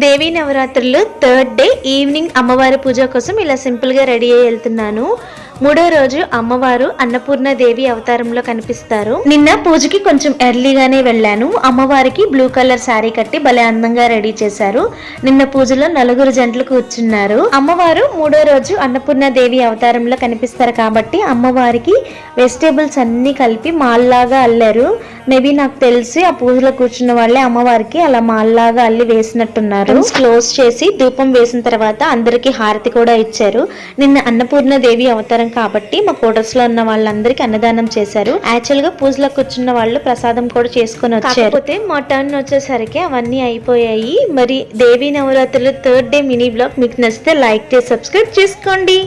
దేవీ నవరాత్రులు third day evening అమ్మవారి పూజ కోసం ఇలా సింపుల్గా రెడీ అయ్యి వెళ్తున్నాను. మూడో రోజు అమ్మవారు అన్నపూర్ణ దేవి అవతారంలో కనిపిస్తారు. నిన్న పూజకి కొంచెం ఎర్లీగానే వెళ్ళాను. అమ్మవారికి బ్లూ కలర్ శారీ కట్టి భలే అందంగా రెడీ చేశారు. నిన్న పూజలో 4 జంటలు కూర్చున్నారు. అమ్మవారు మూడో రోజు అన్నపూర్ణ దేవి అవతారంలో కనిపిస్తారు కాబట్టి అమ్మవారికి వెజిటేబుల్స్ అన్ని కలిపి మాల్లాగా అల్లారు. మేబీ నాకు తెలిసి ఆ పూజలో కూర్చున్న వాళ్ళే అమ్మవారికి అలా మాల్లాగా అల్లి వేసినట్టున్నారు. క్లోజ్ చేసి ధూపం వేసిన తర్వాత అందరికి హారతి కూడా ఇచ్చారు. నిన్న అన్నపూర్ణ దేవి అవతారం కాబట్టి మా క్వార్టర్స్ లో ఉన్న వాళ్ళందరికీ అన్నదానం చేశారు. యాక్చువల్ గా పూజలో కూర్చున్న వాళ్ళు ప్రసాదం కూడా చేసుకుని వచ్చారు. కాకపోతే మా టర్న్ వచ్చేసరికి అవన్నీ అయిపోయాయి. మరి దేవీ నవరాత్రులు థర్డ్ డే మినీ బ్లాగ్ మీకు నచ్చితే లైక్ చేసి సబ్స్క్రైబ్ చేసుకోండి.